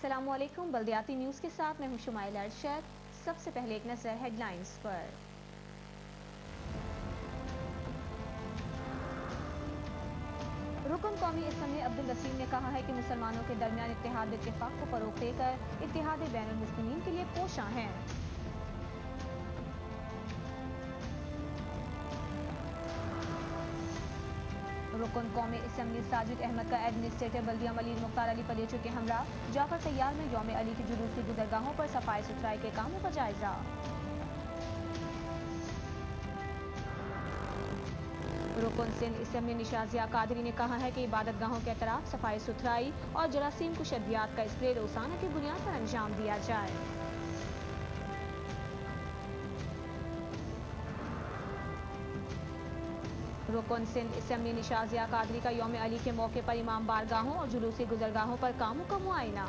अस्सलाम वालेकुम। बल्दियाती न्यूज़ के साथ मैं हूं शुमाइला अरशद। सबसे पहले एक नज़र हेडलाइंस पर। रुकन कौमी असम्बली अब्दुल वसीम ने कहा है कि मुसलमानों के दरमियान इत्तेहाद इत्तेफाक को फरोग देकर इत्तेहाद बैनुल मुस्लिमीन के लिए कोशां हैं। रुकन कौमी असम्बली साजिद अहमद का एडमिनिस्ट्रेटर बल्दिया मलिक मुख्तार अली पलेचू के हमरा जाफर तैयार में यौम अली के जुलूस की गुजरगाहों पर सफाई सुथराई के कामों का जायजा। रुकन सिंध असम्बली निशाजिया कादरी ने कहा है कि इबादत गाहों के अतराफ सफाई सुथराई और जरासीम कुशदियात का स्प्रे रोजाना की बुनियाद पर अंजाम दिया जाए। रुकन सिंध असम्बली निशाजिया कादरी का यौम अली के मौके पर इमाम बारगाहों और जुलूसी गुजरगाहों पर कामों का मुआयना।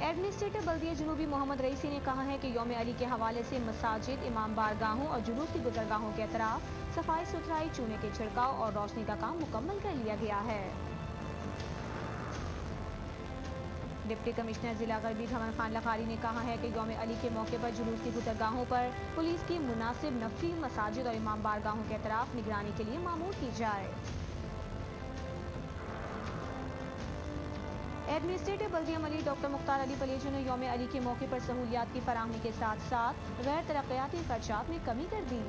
एडमिनिस्ट्रेटर बल्दिया जनूबी मोहम्मद रईसी ने कहा है कि यौम अली के हवाले से मसाजिद, इमाम बारगाहों और जुलूस की गुजरगाहों के अतराफ सफाई सुथराई, चूने के छिड़काव और रोशनी का काम मुकम्मल कर लिया गया है। डिप्टी कमिश्नर जिला गरबी धवन खान लखारी ने कहा है कि यौम अली के मौके पर जुलूस की गुजरगाहों पर पुलिस की मुनासिब नफरी मसाजिद और इमाम बारगाहों के अतराफ निगरानी के लिए मामूर की जाए। एडमिनिस्ट्रेटर बल्दिया मलिक डॉक्टर मुख्तार अली पलेचू ने यौम अली के मौके पर सहूलियात की फराहमी के साथ साथ गैर तरक्याती खर्चात में कमी कर दी।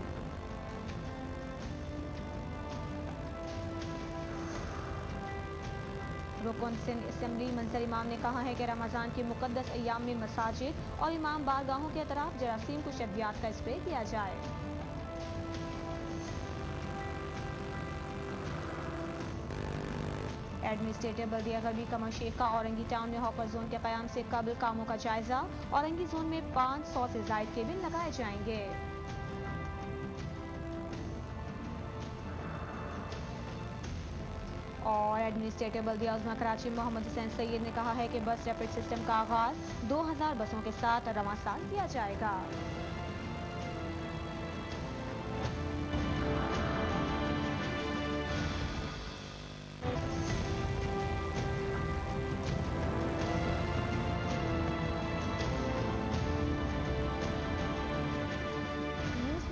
रुकन सिंध असम्बली मंसर इमाम ने कहा है कि रमजान के मुकद्दस अय्याम में मसाजिद और इमाम बारगाहों के अतराफ जरासीम कुशदियात का स्प्रे किया जाए। एडमिनिस्ट्रेटर बल्दिया गरबी कमर शेख का औरंगी टाउन में हॉकर जोन के क़याम से कबल कामों का जायजा। औरंगी जोन में 500 से जायद केबिन लगाए जाएंगे। और एडमिनिस्ट्रेटर बल्दिया उज़्मा कराची मोहम्मद हुसैन सैयद ने कहा है कि बस रैपिड सिस्टम का आगाज 2000 बसों के साथ रवां साल किया जाएगा।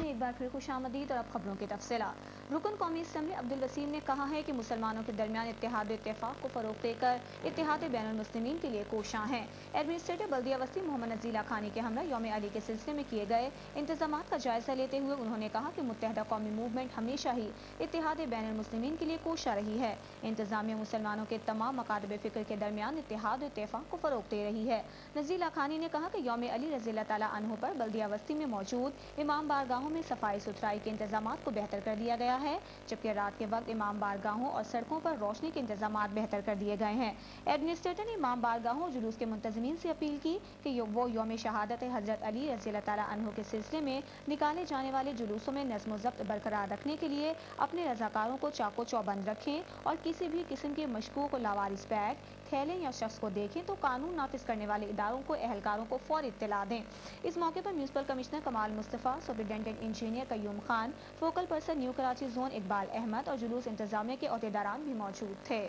एक बार फिर खुशामदीद और अब खबरों की तफसीलात। रुकन कौमी असम्बली अब्दुल वसीम ने कहा है कि मुसलमानों के दरमियान इत्तेहाद इत्तेफाक को फरोग देकर इत्तेहाद बैनुल मुस्लिमीन के लिए कोशां हैं। एडमिनिस्ट्रेटर बल्दिया वसी मोहम्मद नजीला खानी के हमरा यौम अली के सिलसिले में किए गए इंतजामात का जायजा लेते हुए उन्होंने कहा कि मुत्तहदा कौमी मूवमेंट हमेशा ही इत्तेहाद बैनुल मुस्लिमीन के लिए कोशा रही है। इंतजामिया मुसलमानों के तमाम मकातब फिक्र के दरमियान इत्तेहाद इत्तेफाक को फरोग दे रही है। नजीला खानी ने कहा कि यौम अली रज़ी अल्लाह तआला अन्हु पर बल्दिया वस्ती में मौजूद इमाम बारगाहों में सफाई सुथराई के इंतजामात को बेहतर कर दिया गया है, जबकि रात के वक्त इमाम बारगाहों और सड़कों पर रोशनी के इंतजामात बेहतर कर दिए गए हैं। एडमिनिस्ट्रेटर ने इमाम बारगाहों और जुलूस के मुंतज़मीन से अपील की कि वो यौम शहादत हज़रत अली रज़ी अल्लाह तआला अन्हु के सिलसिले में निकाले जाने वाले जुलूसों में नज़्म व ज़ब्त बरकरार रखने के लिए अपने रज़ाकारों को चाको चौबंद रखें और किसी भी किस्म के मशकूक और लावारिस बैग, थैले या शख्स को देखें तो कानून नाफिज करने वाले इदारों को एहलकारों को फौरी इत्तला दें। इस मौके पर municipal commissioner Kamal Mustafa, superintendent engineer Qayyum Khan, focal person new Karachi zone Iqbal Ahmed और जुलूस इंतजामिया के अहदेदारान भी मौजूद थे।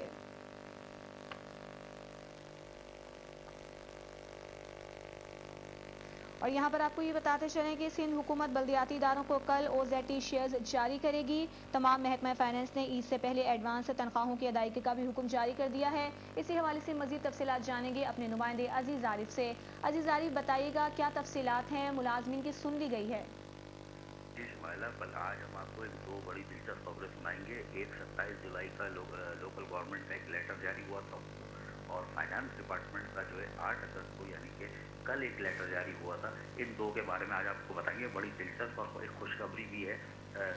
और यहाँ पर आपको ये बताते चलें कि सिंध हुकूमत बल्दियाती इदारों को कल OZT शेयर्स जारी करेगी। तमाम महकमा फाइनेंस ने ईद से पहले एडवांस तनख्वाहों की अदायगी का भी हुक्म जारी कर दिया है। इसी हवाले से मजीद तफसीलात जानेंगे अपने नुमाइंदे अजीज आरिफ से। अजीज आरिफ, बताइएगा क्या तफसीलात हैं, मुलाजमीन की सुन ली गई है? आज हम आपको दो बड़ी दिलचस्प खबरें सुनाएंगे। एक 27 जुलाई का लोकल गवर्नमेंट का एक लेटर जारी हुआ था और फाइनेंस डिपार्टमेंट का जो है 8 अगस्त को यानी कि कल एक लेटर जारी हुआ था। इन दो के बारे में आज आपको बताएंगे। बड़ी दिलचस्प और एक खुशखबरी भी है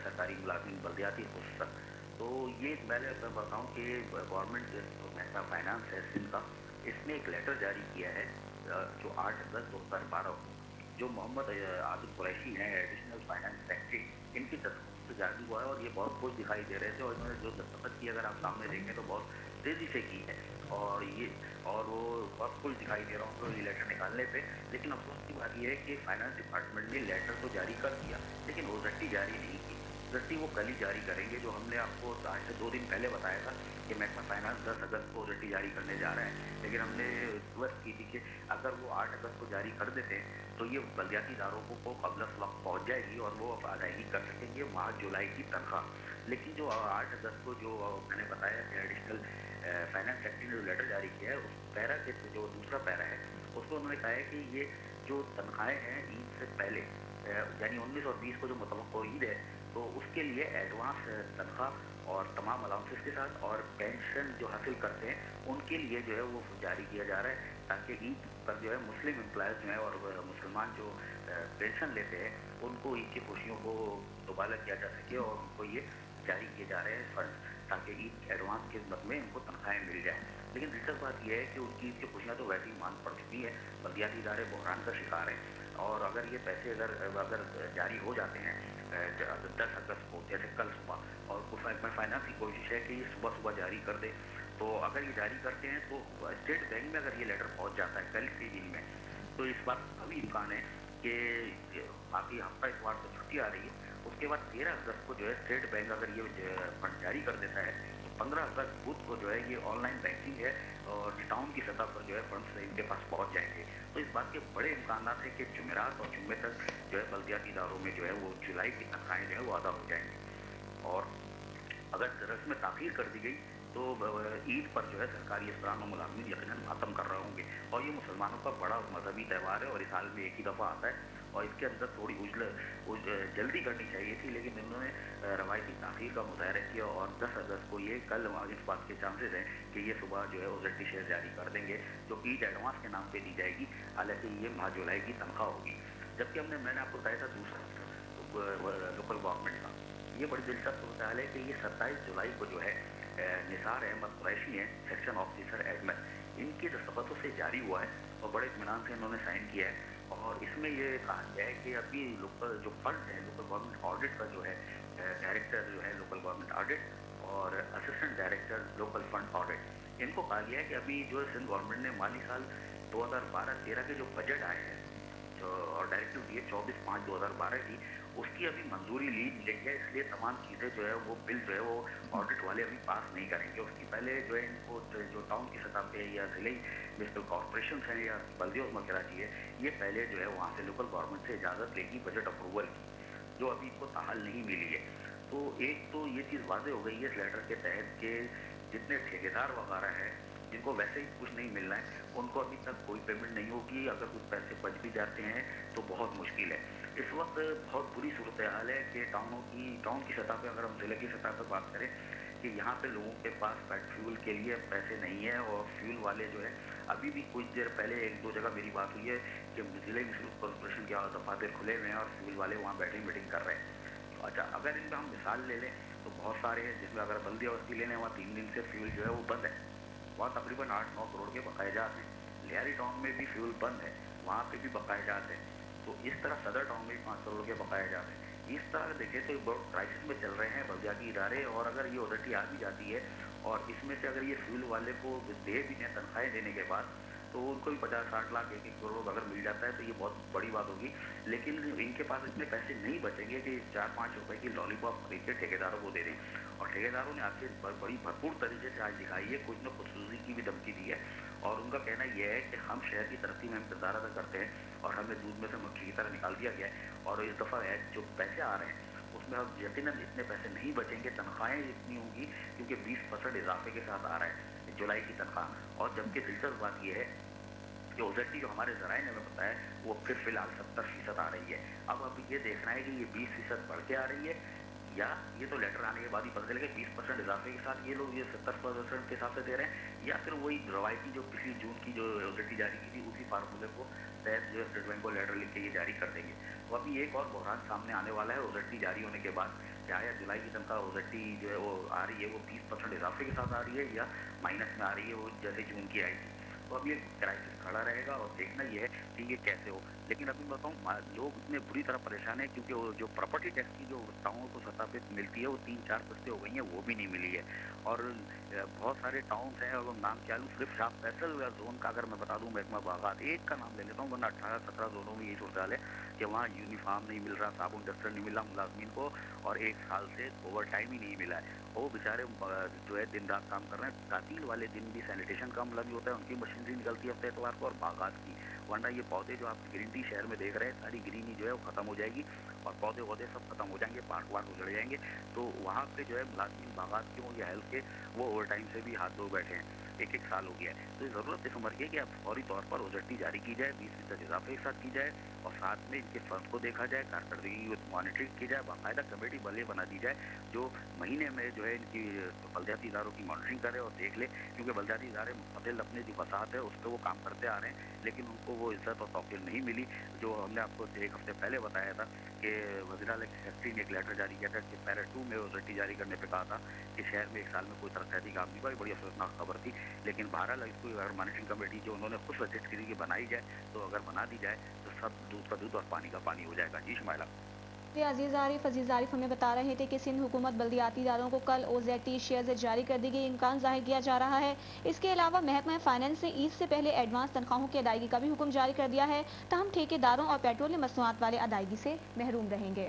सरकारी मुलाजिम बल्दियाती खुशखबरी। तो ये पहले मैं बताऊँ कि गवर्नमेंट महकमा फाइनेंस है सिंध का, इसने एक लेटर जारी किया है जो 8 अगस्त 2012 को, जो मोहम्मद आदिल कुरैशी हैं एडिशनल फाइनेंस सेक्रेटरी, इनकी दस्तखत से जारी हुआ है और ये बहुत खुश दिखाई दे रहे थे और इन्होंने जो दस्तखत की अगर आप सामने देखें तो बहुत तेज़ी से की है और वो बहुत खुश दिखाई दे रहा हूँ ये लेटर निकालने पे। लेकिन अफसोस की बात यह है कि फाइनेंस डिपार्टमेंट ने लेटर तो जारी कर दिया लेकिन OZT जारी नहीं की। ओजेटी वो कल ही जारी करेंगे। जो हमने आपको आज से 2 दिन पहले बताया था कि महकमा फाइनेंस 10 अगस्त को ओजेटी जारी करने जा रहा है, लेकिन हमने रिक्वेस्ट की थी कि अगर वो 8 अगस्त को जारी कर देते हैं तो ये बलदियाती इदारों को कबल वक्त पहुँच जाएगी और वो अब अदायगी कर सकेंगे माह जुलाई की तनख्वाह। लेकिन जो 8 अगस्त को जो मैंने बताया कि एडिशनल फाइनेंस सेक्रेटरी ने जो लेटर जारी किया है, उस पैरा के जो दूसरा पैरा है उसको उन्होंने कहा है कि ये जो तनख्वाहें हैं ईद से पहले यानी 19 और 20 को जो मुतवक्को ईद है, तो उसके लिए एडवांस तनख्वाह और तमाम अलाउंसेस के साथ और पेंशन जो हासिल करते हैं उनके लिए जो है वो जारी किया जा रहा है, ताकि ईद पर जो है मुस्लिम एम्प्लॉयज़ जो है और मुसलमान जो पेंशन लेते हैं उनको ईद की खुशियों को दोबारा किया जा सके और उनको ये जारी किए जा रहे हैं फंड, ताकि ईद के एडवांस के मद में इनको तनख्वाहें मिल जाए। लेकिन दिलचस्प बात यह है कि उनकी ईद की खुशियाँ तो वैसे ही मांग पड़ चुकी है, बलदियाती इदारे बहरान का शिकार हैं और अगर ये पैसे अगर जारी हो जाते हैं 10 अगस्त को जैसे कल सुबह, और फाइनेंस की कोशिश है कि ये सुबह सुबह जारी कर दे, तो अगर ये जारी करते हैं तो स्टेट बैंक में अगर ये लेटर पहुंच जाता है कल के दिन में, तो इस बात का भी इम्कान है कि बाकी हफ्ता इतवार को छुट्टी आ रही है, उसके बाद 13 अगस्त को जो है स्टेट बैंक अगर ये फंड जारी कर देता है तो 15 अगस्त बुध को जो है ये ऑनलाइन बैंकिंग है और टाउन की सतह पर जो है फंड्स इनके पास पहुंच जाएंगे। तो इस बात के बड़े इम्कान है कि जुमेरात और जुम्मे तक जो है बलदियाती इदारों में जो है वो जुलाई की तनख्वाहें जो है वो अदा हो जाएंगी। और अगर रस्म में ताख़ीर कर दी गई तो ईद पर जो है सरकारी अफसरान और मुलाजिम यकीनन मातम कर रहे होंगे, और ये मुसलमानों का बड़ा मजहबी त्यौहार है और इस साल में एक ही दफ़ा आता है और इसके अंदर थोड़ी जल्दी करनी चाहिए थी, लेकिन इन्होंने रवायती ताख़ीर का मुजाहरा किया और 10 अगस्त को ये कल इस बात के चांसेस हैं कि ये सुबह जो है ओजेटी शेयर जारी कर देंगे जो ईद एडवांस के नाम पे दी जाएगी, हालांकि ये माह जुलाई की तनख्वाह होगी। जबकि मैंने आपको बताया था दूसरा लोकल गवर्नमेंट का, ये बड़ी दिलचस्प सूरत हाल है कि ये 27 जुलाई को जो है निसार अहमद कुरैशी हैं सेक्शन ऑफिसर एडमिन, इनकी दस्तखतों से जारी हुआ है और बड़े इत्मीनान से इन्होंने साइन किया है और इसमें ये कहा गया है कि अभी लोकल जो फंड है लोकल गवर्नमेंट ऑडिट का जो है डायरेक्टर जो है लोकल गवर्नमेंट ऑडिट और assistant director local fund audit, इनको कहा गया है कि अभी जो सिंध गवर्नमेंट ने माली साल 2012-13 के जो बजट आए हैं जो और डायरेक्टिव दिए 24/5/2012 की, उसकी अभी मंजूरी ली गई है, इसलिए तमाम चीज़ें जो है वो बिल जो है वो ऑडिट वाले अभी पास नहीं करेंगे। उसकी पहले जो है इनको जो टाउन की सतह पे या जिले म्यूनसिपल कॉर्पोरेशन है या बल्दियों में कराची है, ये पहले जो है वहाँ से लोकल गवर्नमेंट से इजाज़त लेगी बजट अप्रूवल की, जो अभी इनको ताहाल नहीं मिली है। तो एक तो ये चीज़ वाज़ेह हो गई है इस लेटर के तहत कि जितने ठेकेदार वगैरह हैं जिनको वैसे ही कुछ नहीं मिल रहा है, उनको अभी तक कोई पेमेंट नहीं होगी, अगर कुछ पैसे बच भी जाते हैं तो बहुत मुश्किल है। इस वक्त बहुत बुरी सूरत हाल है कि टाउन की सतह पे अगर हम जिले की सतह पर बात करें कि यहाँ पे लोगों के पास फ्यूल के लिए पैसे नहीं है और फ्यूल वाले जो है अभी भी कुछ देर पहले 1-2 जगह मेरी बात हुई है कि जिले म्यूनसिपल कॉर्पोरेशन के दफातर खुले हुए हैं और फ्यूल वाले वहाँ बैठे मीटिंग कर रहे हैं। तो अच्छा, अगर इनमें हम मिसाल ले लें तो बहुत सारे हैं जिसमें अगर बल्दिया बस्ती लेने वहाँ 3 दिन से फ्यूल जो है वो बंद है, वहाँ तकरीबन 8-9 करोड़ के बकाए जात हैं। लिहारी टाउन में भी फ्यूल बंद है, वहाँ पे भी बकाए जात हैं। तो इस तरह सदर टाउन में भी 5 करोड़ के बकाए जाते हैं। इस तरह देखें तो बहुत क्राइसिस में चल रहे हैं बलदियाती इदारे, और अगर ये ओजेटी आ भी जाती है और इसमें से अगर ये फ्यूल वाले को दे भी दें तनख्वाहें देने के बाद, तो उनको भी 50-60 लाख 1-1 करोड़ अगर मिल जाता है तो ये बहुत बड़ी बात होगी। लेकिन इनके पास इतने पैसे नहीं बचेंगे कि 4-5 रुपए की लॉलीपॉप खरीद के ठेकेदारों को दे दें, और ठेकेदारों ने आपसे बड़ी भरपूर तरीके से आज दिखाई है, कुछ न खुदसूसी की भी धमकी दी है और उनका कहना यह है कि हम शहर की तरक्की में हम किरदार अदा करते हैं और हमें दूध में से मक्खी की तरह निकाल दिया गया है, और इस दफ़ा है जो पैसे आ रहे हैं उसमें अब यकीनन इतने पैसे नहीं बचेंगे, तनख्वाहें इतनी होंगी क्योंकि 20% इजाफे के साथ आ रहा है जुलाई की तनख्वाह। और जबकि दिलचस्प बात यह है कि ओजेटी जो हमारे ज़राए ने हमें बताया वो फिर फिलहाल 70% आ रही है। अब ये देखना है कि ये 20% बढ़ के आ रही है या ये तो लेटर आने के बाद ही पता चलेगा 20% इजाफे के साथ ये लोग ये 70% के हिसाब से दे रहे हैं, या फिर वही रवायती जो पिछली जून की जो ओजेटी जारी की थी उसी फार्मूले को तहत जो स्टेट बैंक को लेटर लिख के ये जारी कर देंगे। तो अभी एक और बहरान सामने आने वाला है ओजेटी जारी होने के बाद, क्या या जुलाई की तनख्वाह ओजेटी जो है वो आ रही है वो 20% इजाफे के साथ आ रही है या माइनस में आ रही है वो जैसे जून की आई थी। तो अब ये क्राइसिस खड़ा रहेगा और देखना यह है कि ये कैसे हो। लेकिन अभी मैं बताऊँ लोग इतने बुरी तरह परेशान हैं क्योंकि वो जो प्रॉपर्टी टैक्स की जो टाउन को सत्तापित मिलती है वो 3-4 किस्तें हो गई हैं, वो भी नहीं मिली है। और बहुत सारे टाउन्स हैं और नाम क्या लूँ, सिर्फ शाह फैसल जोन का अगर मैं बता दूँ, महकमा बागात एक का नाम ले लेता हूँ, वरना 18-17 जोनों में यही सूरत है कि वहाँ यूनिफॉर्म नहीं मिल रहा, साबुन डस्टर नहीं मिल रहा मुलाजमीन को, और 1 साल से ओवर टाइम ही नहीं मिला है। वो बेचारे जो है दिन रात काम कर रहे हैं। तातील वाले दिन भी सैनिटेशन का अमला भी होता है, उनकी मशीनरी निकलती है हफ्ते एतवार को, और बागात की, वरना ये पौधे जो आप ग्रीन टी शहर में देख रहे हैं, सारी ग्रीनी जो है वो खत्म हो जाएगी और पौधे वौधे सब खत्म हो जाएंगे, पार्क वार्क उजड़ जाएंगे। तो वहाँ पे जो है मुलाजिम बागात के वो या हेल्थ के वो ओवर टाइम से भी हाथ धो बैठे हैं, 1-1 साल हो गया है। तो ज़रूरत है समझिए कि अब फौरी तौर पर ओजटी जारी की जाए, 20% इजाफे के साथ की जाए, और साथ में इनके फंड को देखा जाए, कारकर्दगी की मॉनिटरिंग की जाए, बाकायदा कमेटी बले बना दी जाए जो महीने में जो है इनकी बलदियाती इदारों की मॉनिटरिंग करे और देख ले, क्योंकि बलदियाती इदारे मुस्तकिल अपने जो वसात है उस पर वो काम करते आ रहे हैं, लेकिन उनको वो इज्जत और तौकीर नहीं मिली। जो हमने आपको 1 हफ्ते पहले बताया था कि वज़ीर-ए-आला की सेक्रेटरी ने एक लेटर जारी किया था कि पैरा 2 में ओजटी जारी करने पे कहा था कि शहर में 1 साल में कोई तरक्याती काम नहीं हुआ। बड़ी अफसोसनाक खबर थी, लेकिन बहरहाल इसको अगर मॉनिटरिंग कमेटी जो उन्होंने खुद सजेस्ट की कि बनाई जाए, तो अगर बना दी जाए तो सब दूध का दूध और पानी का पानी हो जाएगा। जी शुमाइला। अजीज आरिफ हमें बता रहे थे कि सिंध हुकूमत बल्दियाती इदारों को कल OZT शेयर जारी कर दी गई इम्कान जाहिर किया जा रहा है। इसके अलावा महकमा फाइनेंस ने ईद से पहले एडवांस तनख्वाहों की अदायगी का भी हुक्म जारी कर दिया है, तहम ठेकेदारों और पेट्रोलियम मसनूआत वाले अदायगी से महरूम रहेंगे।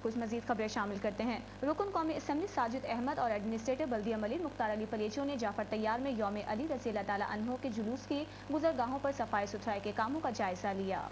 कुछ मजीद खबरें शामिल करते हैं। रुकन कौमी असम्बली साजिद अहमद और एडमिनिस्ट्रेटर बल्दिया मलिक मुख्तार अली पलेचो ने जाफर तैयार में यौम अली रज़ी अल्लाह तआला अन्हो के जुलूस की गुजरगाहों पर सफाई सुथराई के कामों का जायजा लिया।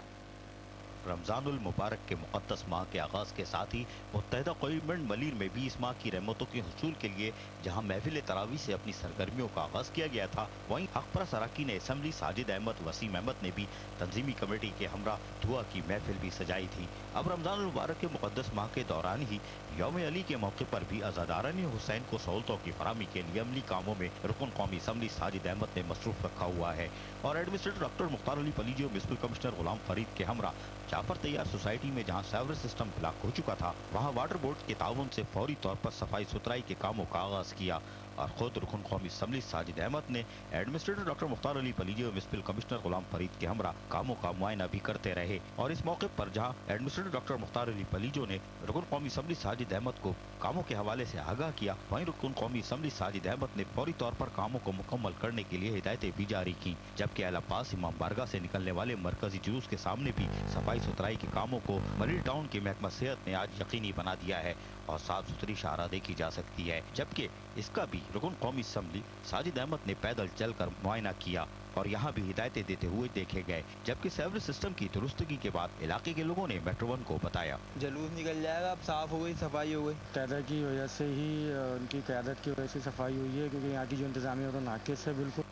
रमज़ानुल मुबारक के मुक़द्दस माह के आगाज़ के साथ ही मुत्तहिदा कौम मलीर में भी इस माह की रहमतों के हुसूल के लिए जहाँ महफिल तरावी से अपनी सरगर्मियों का आगाज़ किया गया था, वहीं हक़परस्त अरकान असम्बली साजिद अहमद, वसीम अहमद ने भी तंजीमी कमेटी के हमरा दुआ की महफिल भी सजाई थी। अब रमज़ानुल मुबारक के मुक़द्दस माह के दौरान ही यौम अली के मौके पर भी अज़ादारान हुसैन को सहूलतों की फराहमी के लिए अमली कामों में रुकन कौमी असम्बली साजिद अहमद ने मसरूफ़ रखा हुआ है, और administrator doctor Mukhtar Ali Palijo, municipal commissioner Ghulam Farid के हमरा जाफर तैयार सोसाइटी में जहां सेवरेज सिस्टम ब्लॉक हो चुका था, वहां वाटर बोर्ड के ताउन से फौरी तौर पर सफाई सुथराई के कामों का आगाज किया, और खुद रुकन कौमी असम्बली साजिद अहमद ने administrator doctor Mukhtar Ali Palijo, municipal commissioner Ghulam Farid के हमरा कामों का मुआयना भी करते रहे। और इस मौके पर जहां एडमिनिस्ट्रेटर डॉक्टर मुख्तार अली पलीजो ने रुकन कौमी असम्बली साजिद अहमद को कामों के हवाले से आगाह किया, वहीं रुकन कौमी असम्बली साजिद अहमद ने फौरी तौर पर कामों को मुकम्मल करने के लिए हिदायतें भी जारी की, जबकि अल अब्बास इमाम बारगाह से निकलने वाले मरकजी जुलूस के सामने भी सफाई सुथराई के कामों को मलिर टाउन के महकमा सेहत ने आज यकीनी बना दिया है और साफ सुथरी शाहराह देखी जा सकती है, जबकि इसका भी रुकन कौमी असम्बली साजिद अहमद ने पैदल चलकर मुआयना किया और यहाँ भी हिदायतें देते हुए देखे गए, जबकि सेवरेज सिस्टम की दुरुस्तगी के बाद इलाके के लोगों ने मेट्रो वन को बताया। जलूस निकल जाएगा, अब साफ हो गई, सफाई हो गई। कैदर की वजह से ही, उनकी क़यादत की वजह से सफाई हुई है, क्योंकि यहाँ की जो इंतज़ामिया तो नाकिस है बिल्कुल,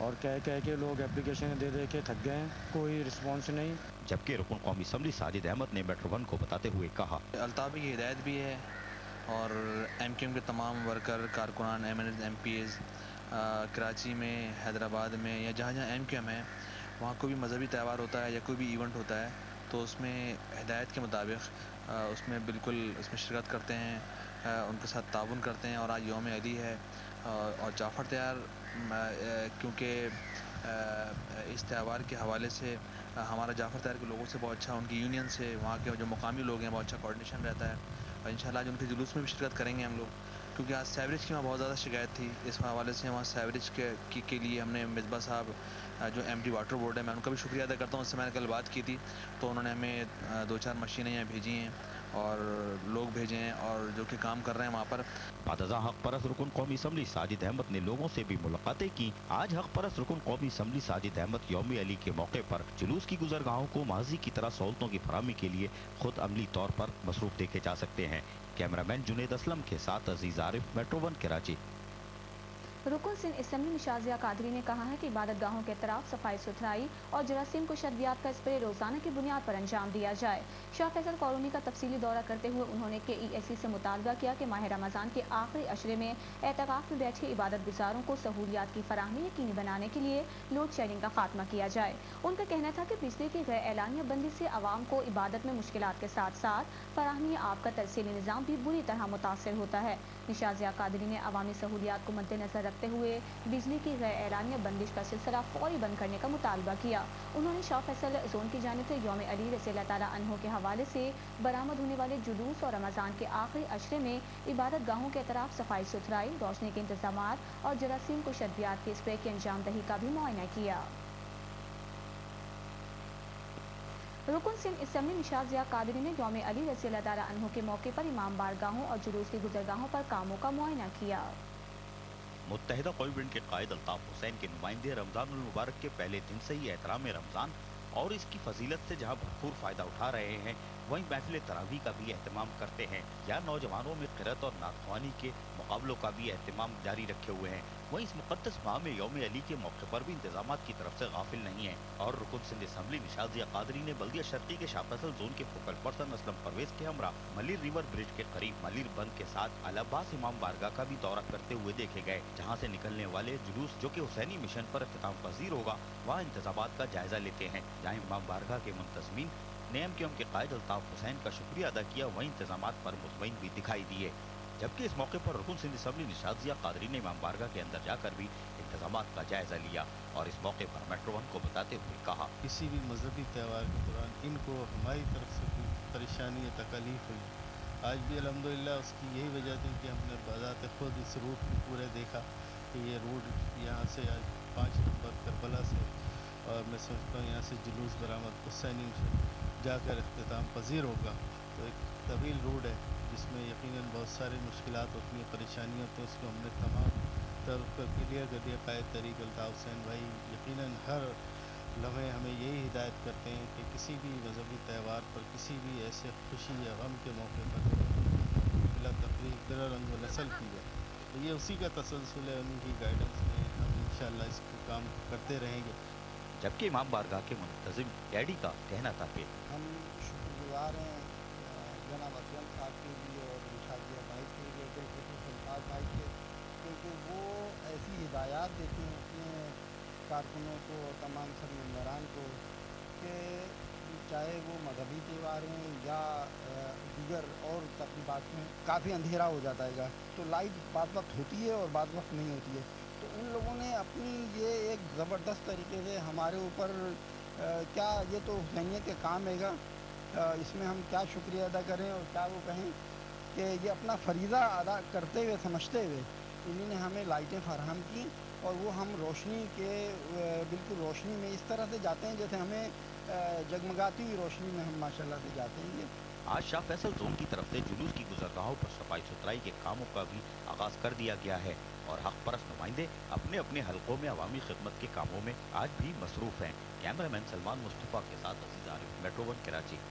और कह के लोग एप्लीकेशन दे के थक गए हैं, कोई रिस्पॉन्स नहीं। जबकि रुकन कौमी असम्बली साजिद अहमद ने मेट्रो वन को बताते हुए कहा, अल्ताफ़ी की हिदायत भी है और MQM के तमाम वर्कर, कारकुनान, MNs, MPs कराची में, हैदराबाद में या जहाँ जहाँ MQM है, वहाँ कोई भी मजहबी त्यौहार होता है या कोई भी इवेंट होता है तो उसमें हिदायत के मुताबिक उसमें बिल्कुल उसमें शिरकत करते हैं, उनके साथ ताउन करते हैं। और आज यौम अली है और जाफर तैयार, क्योंकि इस त्यौहार के हवाले से हमारा जाफर तैयार के लोगों से बहुत अच्छा, उनकी यूनियन से, वहाँ के जो मुकामी लोग हैं बहुत अच्छा कोऑर्डिनेशन रहता है, और इंशाल्लाह आज उनके जुलूस में भी शिरकत करेंगे हम लोग, क्योंकि आज सेवरेज की वहाँ बहुत ज़्यादा शिकायत थी। इस हवाले से वहाँ सेवरेज के लिए हमने मिसबा साहब जो MD वाटर बोर्ड है, मैं उनका भी शुक्रिया अदा करता हूँ, उससे मैंने कल बात की थी, तो उन्होंने हमें 2-4 मशीनें यहाँ भेजी हैं और लोग भेजे हैं और जो कि काम कर रहे हैं वहाँ पर। बादशाह हक परस्त रुकन कौमी असम्बली साजिद अहमद ने लोगों से भी मुलाकातें की। आज हक परस्त रुकन कौमी असम्बली साजिद अहमद यौम अली के मौके पर जुलूस की गुजरगाहों को माजी की तरह सहूलतों की फराहमी के लिए खुद अमली तौर पर मसरूफ देखे जा सकते हैं। कैमरामैन जुनेद असलम के साथ अजीज आरिफ, मेट्रो वन कराची। रुकन सिंध असम्बली निशाजिया कादरी ने कहा है कि इबादत गाहों के तरफ सफाई सुथराई और जरासीम को शद्दियात का स्प्रे रोजाना की बुनियाद पर अंजाम दिया जाए। शाह फैसल कॉलोनी का तफसीली दौरा करते हुए उन्होंने KESC से मुतालबा किया कि माह रमज़ान के आखिरी अशरे में एतकाफ में बैठे इबादत गुजारों को सहूलियात की फराहमी यकीनी बनाने के लिए लोड शेडिंग का खात्मा किया जाए। उनका कहना था कि बिजली की गैर एलानिया बंदी से आवाम को इबादत में मुश्किलात के साथ साथ फराहमी आब का तरसीली निज़ाम भी बुरी तरह मुतासर होता है। निशाजिया कादरी ने अवामी सहूलियात को मद्देनजर रखते हुए बिजली की गैर एलानिया बंदिश का सिलसिला फौरी बंद करने का मुतालबा किया। उन्होंने शाह फैसल जोन की जानिब से यौम अली रज़ियल्लाहु ताला अन्हु के हवाले से बरामद होने वाले जुलूस और रमज़ान के आखिरी अशरे में इबादत गाहों के अतराफ सफाई सुथराई, रोशनी के इंतजामात और जरासीम को शद्दियात के स्प्रे की अंजामदही का भी मुआयना किया। रुकन सिंध असम्बली निशाजिया कादरी ने यौम अली रज़ियल्लाहु ताला अन्हु के मौके पर इमाम बारगाहों और जुलूस की गुजरगाहों पर कामों का मुआयना किया। मुत्तहिदा कौमी के कायद अल्ताफ हुसैन के नुमाइंदे रमजान उल मुबारक के पहले दिन से ही एहतराम रमजान और इसकी फजीलत से जहाँ भरपूर फायदा उठा रहे हैं, वहीं महफिल तरावी का भी एहतमाम करते हैं या नौजवानों में क़िरात और नातख्वानी के मुकाबलों का भी एहतमाम जारी रखे हुए हैं। वहीं इस मुक़द्दस माह में यौम अली के मौके पर भी इंतजामात की तरफ से गाफिल नहीं है और रुकन सिंध असम्बली निशाजिया कादरी ने बल्दिया शर्की के शाह फैसल जोन के फोकल पर्सन असलम परवेज के हमरा मलिर रिवर ब्रिज के करीब मलिर बंद के साथ अल अब्बास इमाम बारगाह का भी दौरा करते हुए देखे गए, जहाँ से निकलने वाले जुलूस जो कि हुसैनी मिशन पर इख्तिताम पजीर होगा वहाँ इंतजामात का जायजा लेते हैं। जहाँ इमाम बारगाह के मुंतज़मीन ने एमक्यूएम के कायद अल्ताफ हुसैन का शुक्रिया अदा किया, वहीं इंतजामात पर मुतमईन भी दिखाई दिए। जबकि इस मौके पर रुकन सिंध असम्बली निशाजिया कादरी ने इमाम बारगाह के अंदर जाकर भी इंतजामात का जायजा लिया और इस मौके पर मेट्रो वन को बताते हुए कहा, किसी भी मजहबी त्यौहार के दौरान इनको हमारी तरफ से कोई परेशानी या तकलीफ हुई, आज भी अल्हम्दुलिल्लाह उसकी यही वजह थी कि हमने बज़ात खुद इस रूट को पूरे देखा कि ये रोड यहाँ से आज 5 नंबर करबला से और मैं समझता हूँ यहाँ से जुलूस बरामद हुसैनी जाकर इख्तिताम पजीर होगा। तो एक तवील रोड है जिसमें यकीनन बहुत सारी मुश्किलात होती हैं, परेशानियाँ होती हैं, उसको हमने तमाम तरफ पर क्लियर कर दिया। कायद तरीक अल्ताफ हुसैन भाई यकीनन हर लम्हे हमें यही हिदायत करते हैं कि किसी भी मजहबी त्यौहार पर, किसी भी ऐसे खुशी या गम के मौके पर बिला तकरीर बिला रंग व नस्ल की जाए। तो ये उसी का तसलसल है, उन्हीं की गाइडेंस में हम इंशाअल्लाह इसको काम करते रहेंगे। जबकि इमाम बारगाह के मुंतज़िम डैडी का कहना था कि हम शुक्रगुजार हैं जनाब असलम साहब के लिए और निशाजिया भाई के लिए, सरफराज भाई के, क्योंकि वो ऐसी हिदायत देते हैं अपने कारकुनों को, तमाम सब मेम्बरान को, कि चाहे वो मजहबी त्यौहार हैं या दीगर और तकरीबात में काफ़ी अंधेरा हो जाता है तो लाइट बाद वक्त होती है और बाद वक्त नहीं होती है। तो उन लोगों ने अपनी ये एक ज़बरदस्त तरीके से हमारे ऊपर क्या ये तो हुसैनियत के काम है, इसमें हम क्या शुक्रिया अदा करें और क्या वो कहें कि ये अपना फरीज़ा अदा करते हुए, समझते हुए इन्होंने हमें लाइटें फराहम की और वो हम रोशनी के बिल्कुल रोशनी में इस तरह से जाते हैं जैसे हमें जगमगाती हुई रोशनी में हम माशाल्लाह से जाते हैं। आज शाह फैसल जोन की तरफ से जुलूस की गुजरगाहों पर सफाई सुथराई के कामों का भी आगाज कर दिया गया है और हक परस्त नुमाइंदे अपने अपने हलकों में अवामी खिदमत के कामों में आज भी मसरूफ हैं। कैमरामैन सलमान मुस्तफ़ा के साथ Aziz Arif, metro one Karachi.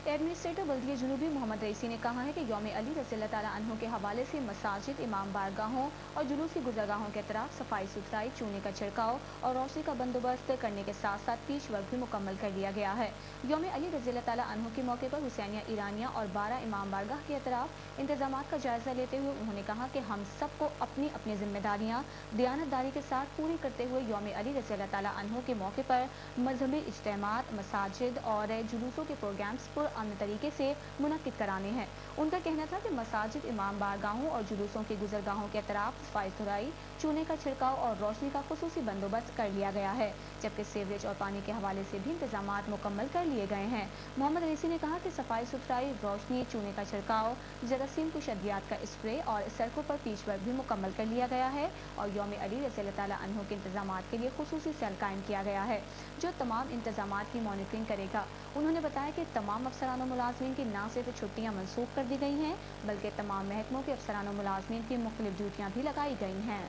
Administrator Baldia जुनूबी मोहम्मद रईसी ने कहा है कि यौम अली रज़ियल्लाहु ताला अन्हु के हवाले से मसाजिद, इमाम बारगाहों और जुलूस की गुजरगाहों के अतराफ सफाई सुथराई, चूने का छिड़काव और रोशनी का बंदोबस्त करने के साथ साथ पीच वर्क भी मुकम्मल कर लिया गया है। यौम अली रज़ियल्लाहु ताला अन्हु के मौके पर हुसैनिया ईरानिया और 12 इमाम बारगाह के अतराफ इंतजामात का जायजा लेते हुए उन्होंने कहा कि हम सबको अपनी अपनी जिम्मेदारियाँ दयानतदारी के साथ पूरी करते हुए यौम अली रज़ियल्लाहु ताला अन्हु के मौके पर मजहबी इज्तिमात, मसाजिद और जुलूसों के प्रोग्राम्स पुरअमन तरीके से मुनक्किद कराने हैं। उनका कहना था कि मसाजिद, इमाम बारगाहों और जुलूसों की गुजरगाहों के अतराफ सफाई सुथराई, चूने का छिड़काव और रोशनी का खुसूसी बंदोबस्त कर लिया गया है, जबकि सीवरेज और पानी के हवाले से भी इंतजामात मुकम्मल कर लिए गए हैं। मोहम्मद रईसी ने कहा कि सफाई सुथराई, रोशनी, चूने का छिड़काव, जरासीम की शद्दियात का स्प्रे और सड़कों पर पीच वर्क भी मुकम्मल कर लिया गया है और यौम अली रज़ियल्लाहु ताला अन्हु के इंतजामात के लिए खुसूसी सेल कायम किया गया है जो तमाम इंतजामात की मॉनिटरिंग करेगा। उन्होंने बताया कि तमाम अफसरान और मुलाजमीन की न सिर्फ छुट्टियाँ मनसूख कर दी गई हैं बल्कि तमाम महकमों के अफसरान और मुलाजमीन की मुख्तलिफ ड्यूटियाँ भी लगाई गई हैं।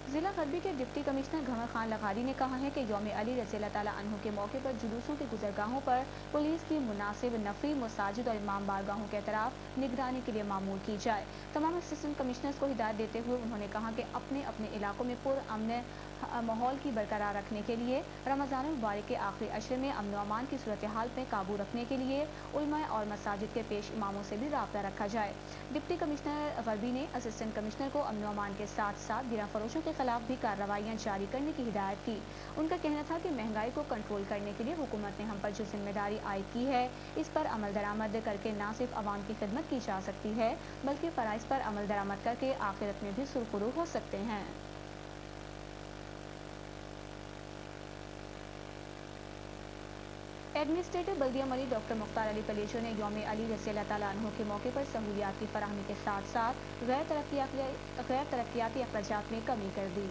जिला गरबी के डिप्टी कमिश्नर घमर खान लखारी ने कहा है कि यौम अली रज़ियल्लाहु ताला अन्हु के मौके पर जुलूसों की गुजरगाहों पर पुलिस की मुनासिब नफरी, मसाजिद और इमाम बारगाहों के अतराफ निगरानी के लिए मामूल की जाए। तमाम असिस्टेंट कमिश्नर्स को हिदायत देते हुए उन्होंने कहा कि अपने अपने इलाकों में पुरअमन माहौल की बरकरार रखने के लिए रमज़ान मुबारक के आखिरी अशरे में अमन व अमान की सूरत हाल में काबू रखने के लिए उलमा और मसाजिद के पेश इमामों से भी राब्ता रखा जाए। डिप्टी कमिश्नर गरबी ने असिस्टेंट कमिश्नर को अमन व अमान के साथ साथ गिरा फरोशों के खिलाफ भी कार्रवाइयाँ जारी करने की हिदायत की। उनका कहना था कि महंगाई को कंट्रोल करने के लिए हुकूमत ने हम पर जो जिम्मेदारी आयद की है, इस पर अमल दरामद करके न सिर्फ आवाम की खिदमत की जा सकती है बल्कि फ़राइज़ पर अमल दरामद करके आखिरत में भी सुरखरू हो सकते हैं। एडमिनिस्ट्रेटिव बल्दिया मलिक डॉक्टर मुख्तार अली पलेचो ने यौम अली रज़ी अल्लाह तआला अन्हु के मौके पर सहूलियात की फराहमी के साथ साथ गैर तरक्याती अखराजात में कमी कर दी।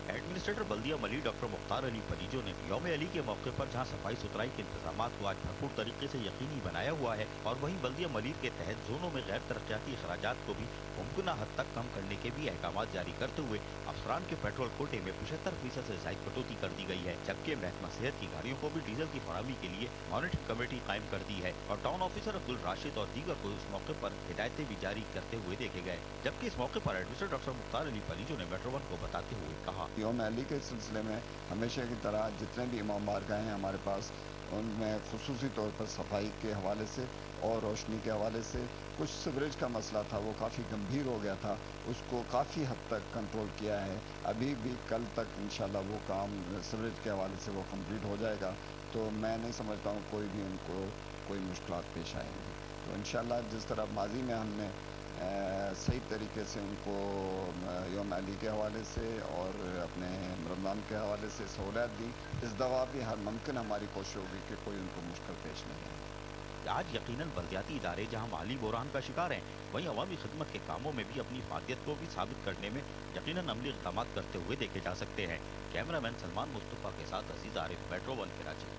एडमिनिस्ट्रेटर बल्दिया मलिक डॉक्टर मुख्तार अली पलीजो ने यौम अली के मौके पर जहां सफाई सुथराई के इंतजाम को आज भरपूर तरीके से यकीनी बनाया हुआ है और वहीं बल्दिया मलिक के तहत जोनों में गैर तरक्याती अखराजात को भी मुमकिन हद तक कम करने के भी अहकाम जारी करते हुए अफसरान के पेट्रोल कोटे में 75% से ज्यादा कटौती कर दी गई है, जबकि महकमा सेहत की गाड़ियों को भी डीजल की फराहमी के लिए मॉनिटरिंग कमेटी कायम कर दी है और टाउन ऑफिसर अब्दुल राशिद और दीगर को इस मौके पर हिदायतें भी जारी करते हुए देखे गए। जबकि इस मौके पर एडमिनिस्ट्रेटर डॉक्टर मुख्तार अली पलीजो ने मेट्रो वन को बताते हुए कहा, यौम अली के सिलसिले में हमेशा की तरह जितने भी इमाम बारगाहें हैं हमारे पास, उनमें खुसूसी तौर पर सफाई के हवाले से और रोशनी के हवाले से कुछ सीवरेज का मसला था, वो काफ़ी गंभीर हो गया था, उसको काफ़ी हद तक कंट्रोल किया है। अभी भी कल तक इंशाल्लाह वो काम सीवरेज के हवाले से वो कंप्लीट हो जाएगा, तो मैं नहीं समझता हूँ कोई भी उनको कोई मुश्किलात पेश आएंगी। तो इंशाल्लाह जिस तरह माजी में हमने सही तरीके से उनको यौम अली के हवाले से और अपने रमज़ान के हवाले से सहूलियत दी, इस दफ़ा भी हर मुमकिन हमारी कोशिश होगी कि कोई उनको मुश्किल पेश नहीं है। आज यकीनन बल्दियाती इदारे जहां माली बुरहान का शिकार हैं, वहीं अवामी खिदमत के कामों में भी अपनी फादियत को भी साबित करने में यकीनन अमली इक़दाम करते हुए देखे जा सकते हैं। कैमरामैन सलमान मुस्तफ़ा के साथ अजीज आरिफ, मेट्रो वन, कराची।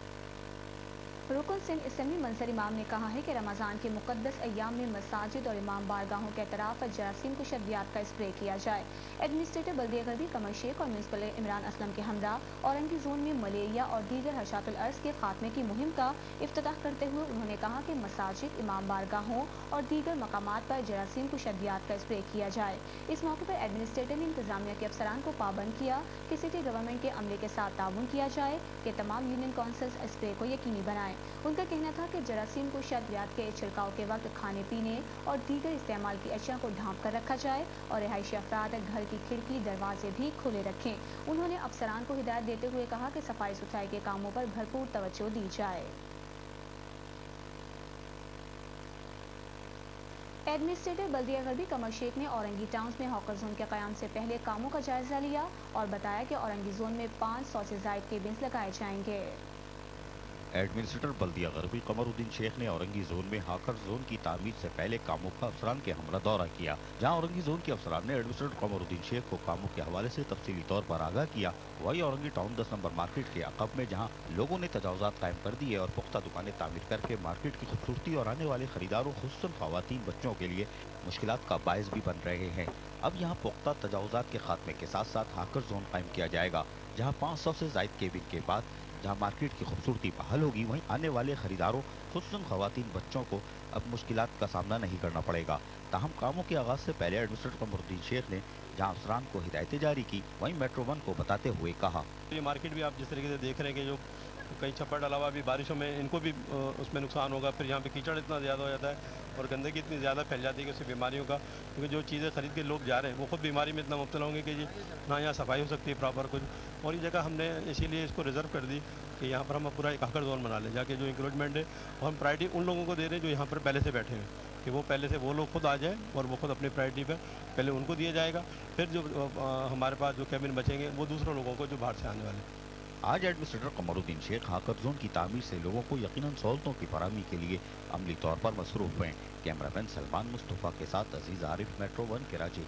रुकन सिंध असम्बली मंसर इमाम ने कहा है कि रमज़ान के मुक़द्दस अय्याम में मसाजिद और इमाम बारगाहों के अतराफ जरासीम कुशदियात का स्प्रे किया जाए। एडमिनिस्ट्रेटर बल्दिया गरबी कमर शेख और म्यूनसिपल इमरान असलम के हमरा औरंगी जोन में मलेरिया और दीगर हशातुल अर्ज़ के खात्मे की मुहिम का इफ्तिताह करते हुए उन्होंने कहा कि मसाजिद, इमाम बारगाहों और दीगर मकामात पर जरासीम कुशदियात का स्प्रे किया जाए। इस मौके पर एडमिनिस्ट्रेटर ने इंतजामिया के अफसरान को पाबंद किया कि सिटी गवर्नमेंट के अमले के साथ ताउन किया जाए कि तमाम यूनियन काउंसिल्स स्प्रे को यकीनी बनाएं। उनका कहना था कि जरासीम को शद्यात के छिड़काव के वक्त खाने पीने और दीगर इस्तेमाल की अशिया को ढांप कर रखा जाए और रिहायशी अफराद घर की खिड़की दरवाजे भी खुले रखें। उन्होंने अफसरान को हिदायत देते हुए कहा कि सफाई सुथराई के कामों पर भरपूर तवज्जो दी जाए। एडमिनिस्ट्रेटर बल्दिया गरबी कमर शेख ने औरंगी टाउन्स में हॉकर जोन के क़याम से पहले कामों का जायजा लिया और बताया कि औरंगी जोन में 500 से ज़ायद केबिन्स लगाए जाएंगे। एडमिनिस्ट्रेटर बल्दिया गरबी कमरुद्दीन शेख ने औरंगी जोन में हाकर जोन की तामीर से पहले कामों का अफसरान के हमरा दौरा किया, जहां औरंगी जोन के अफसरान ने एडमिनिस्ट्रेटर कमरुद्दीन शेख को कामों के हवाले से तफसीली तौर पर आगाह किया। वही औरंगी टाउन 10 नंबर मार्केट के अकब में जहां लोगों ने तजावुज़ात कायम कर दिए और पुख्ता दुकानें तामीर करके मार्केट की खूबसूरती और आने वाले खरीदारों खुसूसन ख़वातीन बच्चों के लिए मुश्किलात का बायस भी बन रहे हैं। अब यहाँ पुख्ता तजावुज़ात के खात्मे के साथ साथ हाकर जोन कायम किया जाएगा, जहाँ 500 से ज़ायद केबिन के बाद जहाँ मार्केट की खूबसूरती बहाल होगी, वहीं आने वाले खरीदारों खुसूसन ख़वातीन बच्चों को अब मुश्किलात का सामना नहीं करना पड़ेगा। ताहम कामों के आगाज़ से पहले एडमिनिस्ट्रेटर कमरुद्दीन शेख ने जहाँ अफसरान को हिदायतें जारी की, वहीं मेट्रो वन को बताते हुए कहा, ये मार्केट भी आप जिस तरीके से देख रहे हैं कि जो कहीं छप्पर डाला हुआ, भी बारिशों में इनको भी उसमें नुकसान होगा। फिर यहाँ पे कीचड़ इतना ज़्यादा हो जाता है और गंदगी इतनी ज़्यादा फैल जाती है कि उससे बीमारियों का, क्योंकि जो चीज़ें खरीद के लोग जा रहे हैं वो खुद बीमारी में इतना मुब्तला होंगे कि जी ना यहाँ सफाई हो सकती है प्रॉपर कुछ। और ये जगह हमने इसीलिए इसको रिज़र्व कर दी कि यहाँ पर हम पूरा एक हाकर जोन बना लें, जाके जो इंक्रोचमेंट है और हम प्रायोरिटी उन लोगों को दे रहे हैं जो यहाँ पर पहले से बैठे हैं, कि वो पहले से वो लोग खुद आ जाए और वो खुद अपनी प्रायोरिटी पर पहले उनको दिया जाएगा। फिर जो हमारे पास जो कैबिन बचेंगे वो दूसरों लोगों को जो बाहर से आने वाले। आज एडमिनिस्ट्रेटर कमरुद्दीन शेख हाकर जोन की तामीर से लोगों को यकीनन सहूलतों की फराहमी के लिए अमली तौर पर मसरूफ हैं। कैमरामैन सलमान मुस्तफ़ा के साथ अजीज आरिफ, मेट्रो वन, कराची।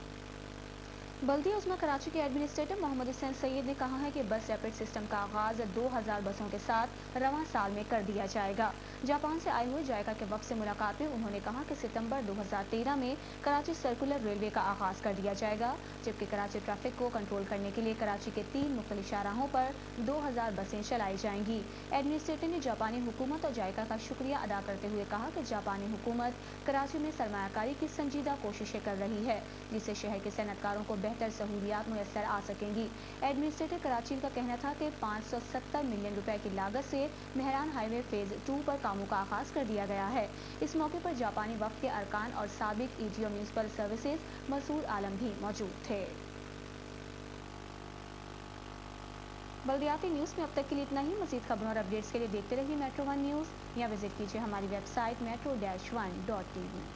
बल्दिया उस्मा कराची के एडमिनिस्ट्रेटर मोहम्मद हुसैन सैयद ने कहा है कि बस रैपिड सिस्टम का आगाज 2000 बसों के साथ रवां साल में कर दिया जाएगा। जापान से आए हुए जायका के वक्त से मुलाकात में उन्होंने कहा कि सितंबर 2013 में कराची सर्कुलर रेलवे का आगाज कर दिया जाएगा, जबकि कराची ट्रैफिक को कंट्रोल करने के लिए कराची के 3 मुख्तलिफ शाहराहों पर 2000 बसें चलाई जाएंगी। एडमिनिस्ट्रेटर ने जापानी हुकूमत और जायका का शुक्रिया अदा करते हुए कहा कि जापानी हुकूमत कराची में सरमायाकारी की संजीदा कोशिशें कर रही है, जिससे शहर के सनअतकारों को बेहतर सहूलियात मुयसर आ सकेंगी। एडमिनिस्ट्रेटर कराची का कहना था कि 570 मिलियन रुपए की लागत से मेहरान हाईवे फेज 2 पर कामों का आगाज कर दिया गया है। इस मौके पर जापानी वफ्द के अरकान और साबिक ETO म्यूनिसिपल सर्विसेज मसूद आलम भी मौजूद थे। बल्दियाती न्यूज़ में अब तक के लिए इतना ही। मज़ीद खबरों और अपडेट्स के लिए देखते रहिए Metro 1 न्यूज़ या विजिट कीजिए हमारी वेबसाइट metro-1.tv।